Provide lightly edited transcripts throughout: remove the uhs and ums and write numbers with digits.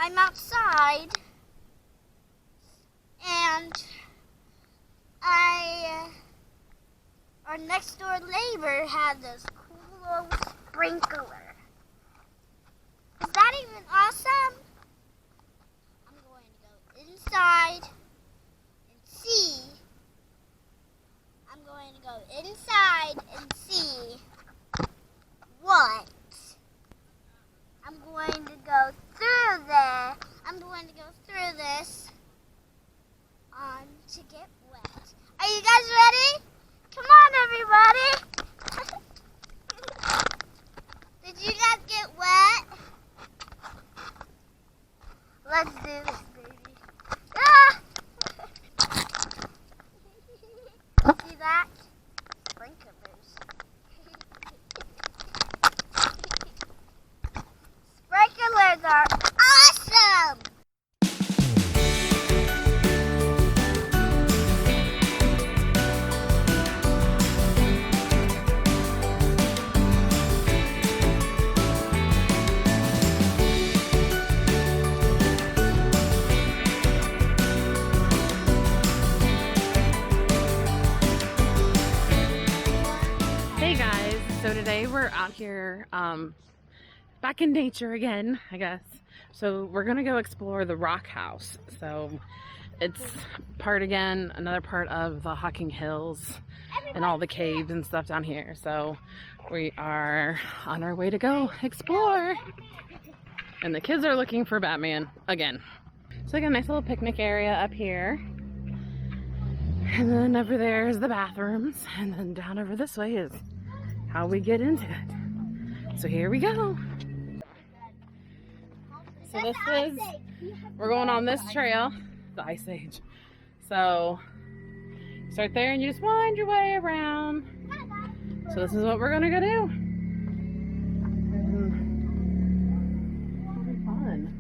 I'm outside, and our next door neighbor had this cool little sprinkler. Is that even awesome? I'm going to go inside and see. I'm going to go inside and see what. I'm going to go through there. I'm going to go through this to get wet. Are you guys ready? Come on, everybody. Did you guys get wet? Let's do this, baby. Ah! See that? Sprinklers. Sprinklers are awesome! So today we're out here back in nature again, I guess. So we're gonna go explore the rock house. So it's another part of the Hocking Hills and all the caves and stuff down here. So we are on our way to go explore. And the kids are looking for Batman again. So we got a nice little picnic area up here. And then over there is the bathrooms. And then down over this way is how we get into it. So here we go. So we're going on this trail, the Ice Age. So start there and you just wind your way around. So this is what we're gonna go do. It'll be fun.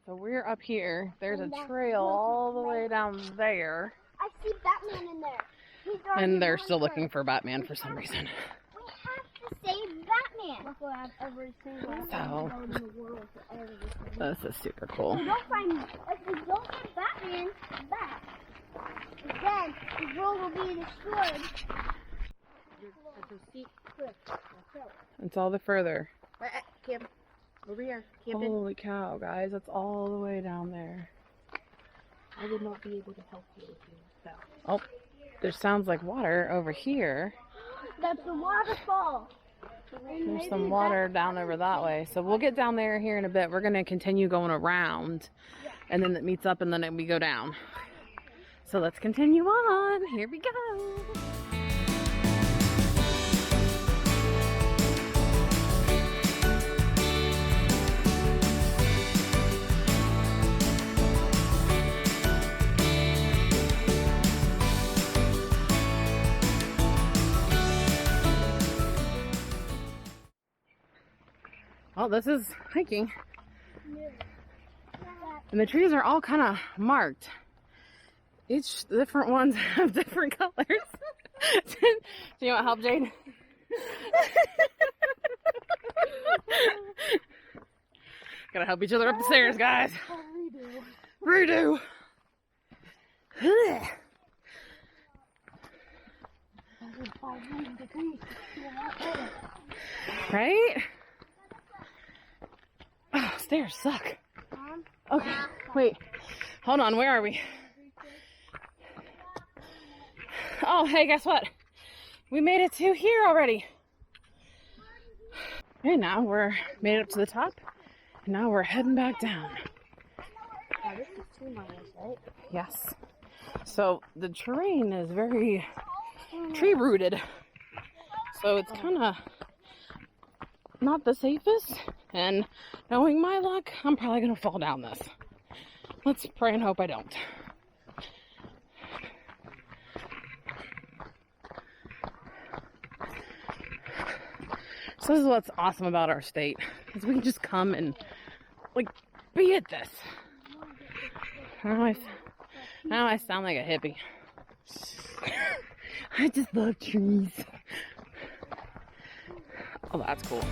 So we're up here. There's a trail all the way down there. I see Batman in there. And they're still looking for Batman for some reason. We have to save Batman. Before I've ever seen So this is super cool. If we don't get Batman back, then the world will be destroyed. It's all the further. Kim, over here. Camping. Holy cow, guys. That's all the way down there. I would not be able to help you if you fell. Oh, there sounds like water over here. That's the waterfall. There's some water down over that way. So we'll get down there here in a bit. We're going to continue going around. And then it meets up and then we go down. So let's continue on. Here we go. Well, this is hiking. And the trees are all kind of marked. Each different ones have different colors. Do you want help, Jade? Gotta help each other up the stairs, guys. Redo. Right? Oh, stairs suck. Okay, wait. Hold on, where are we? Oh, hey, guess what? We made it to here already. Okay, now we're made it up to the top. And now we're heading back down. Now this is 2 miles, right? Yes. So the terrain is very tree rooted. So it's kind of not the safest. And knowing my luck, I'm probably going to fall down this. Let's pray and hope I don't. So this is what's awesome about our state, is we can just come and like be at this. Now I sound like a hippie. I just love trees. Oh, that's cool.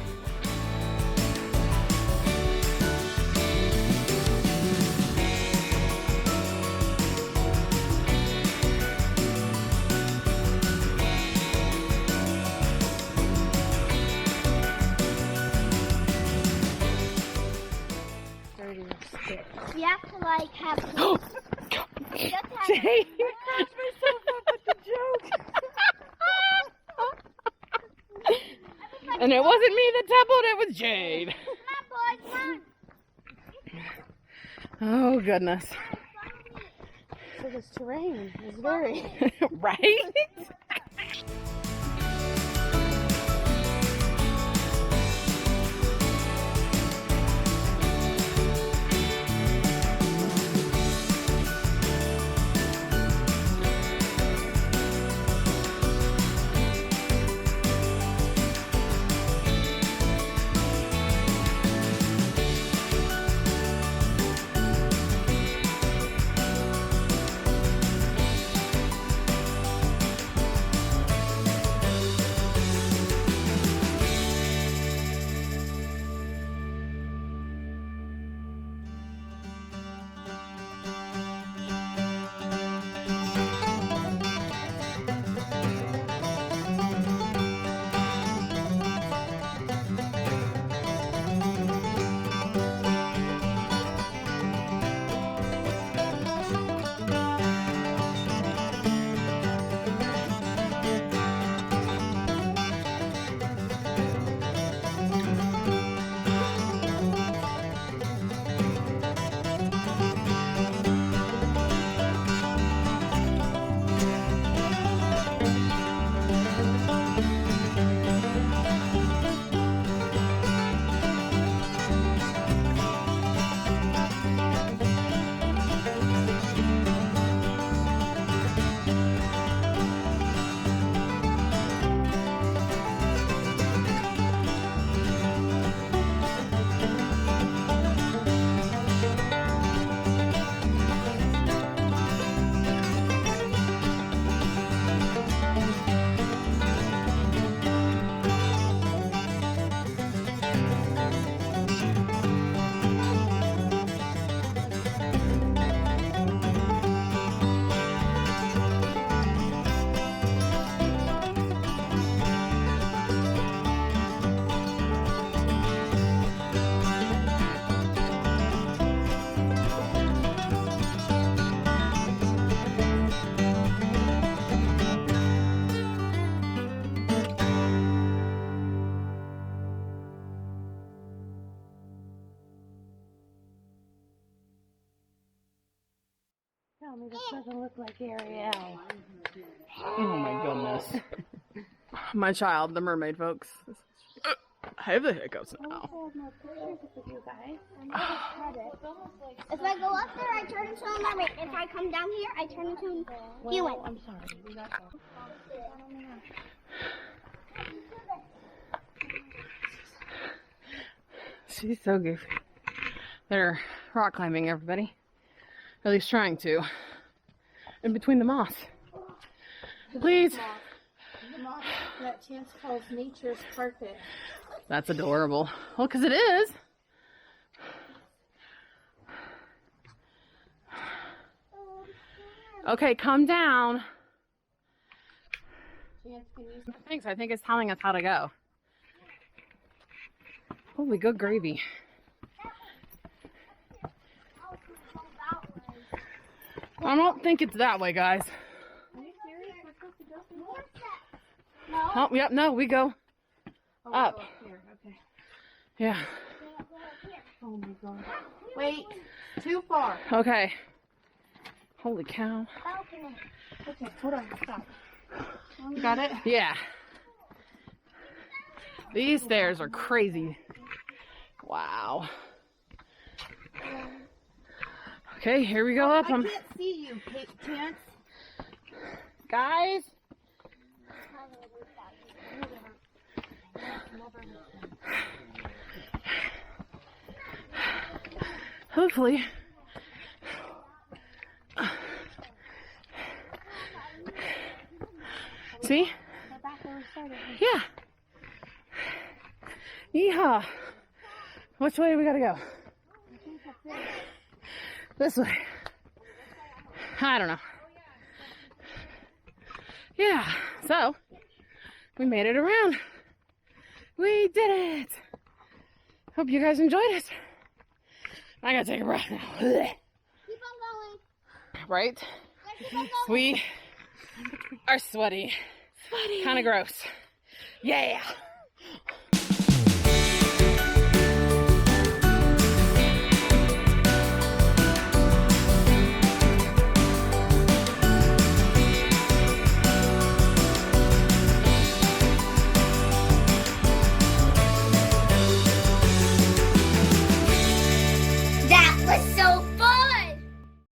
You have to like have. Jay! I crashed myself up with the joke. And it wasn't me that tumbled, it was Jade. Come on, boys, come on. Oh, goodness. So this terrain is very... Right? Tell me this doesn't look like Ariel. Oh my goodness. My child, the mermaid folks. I have the hiccups now. If I go up there, I turn into a mermaid. If I come down here, I turn into a human. I'm sorry. We got that. She's so goofy. They're rock climbing, everybody. At least trying to. In between the moss. Please. The moss that Chance calls nature's carpet. That's adorable. Well, because it is. Okay, calm down. Chance, can you... Thanks, I think it's telling us how to go. Holy good gravy. I don't think it's that way, guys. Are you serious? We're supposed to go through No. Oh, yep, no, we go up. Here, okay. Yeah. Oh my god. Wait, too far. Okay. Holy cow. Okay, hold on, stop. You got it? Yeah. These stairs are crazy. Wow. Okay, here we go up. I can't see you, Chance. Guys. Hopefully. See? Yeah. Yeehaw. Which way do we gotta go? This way. I don't know. Yeah, so we made it around. We did it. Hope you guys enjoyed it. I gotta take a breath now. Keep on going. Right? Keep on going. We are sweaty. Kind of gross. Yeah.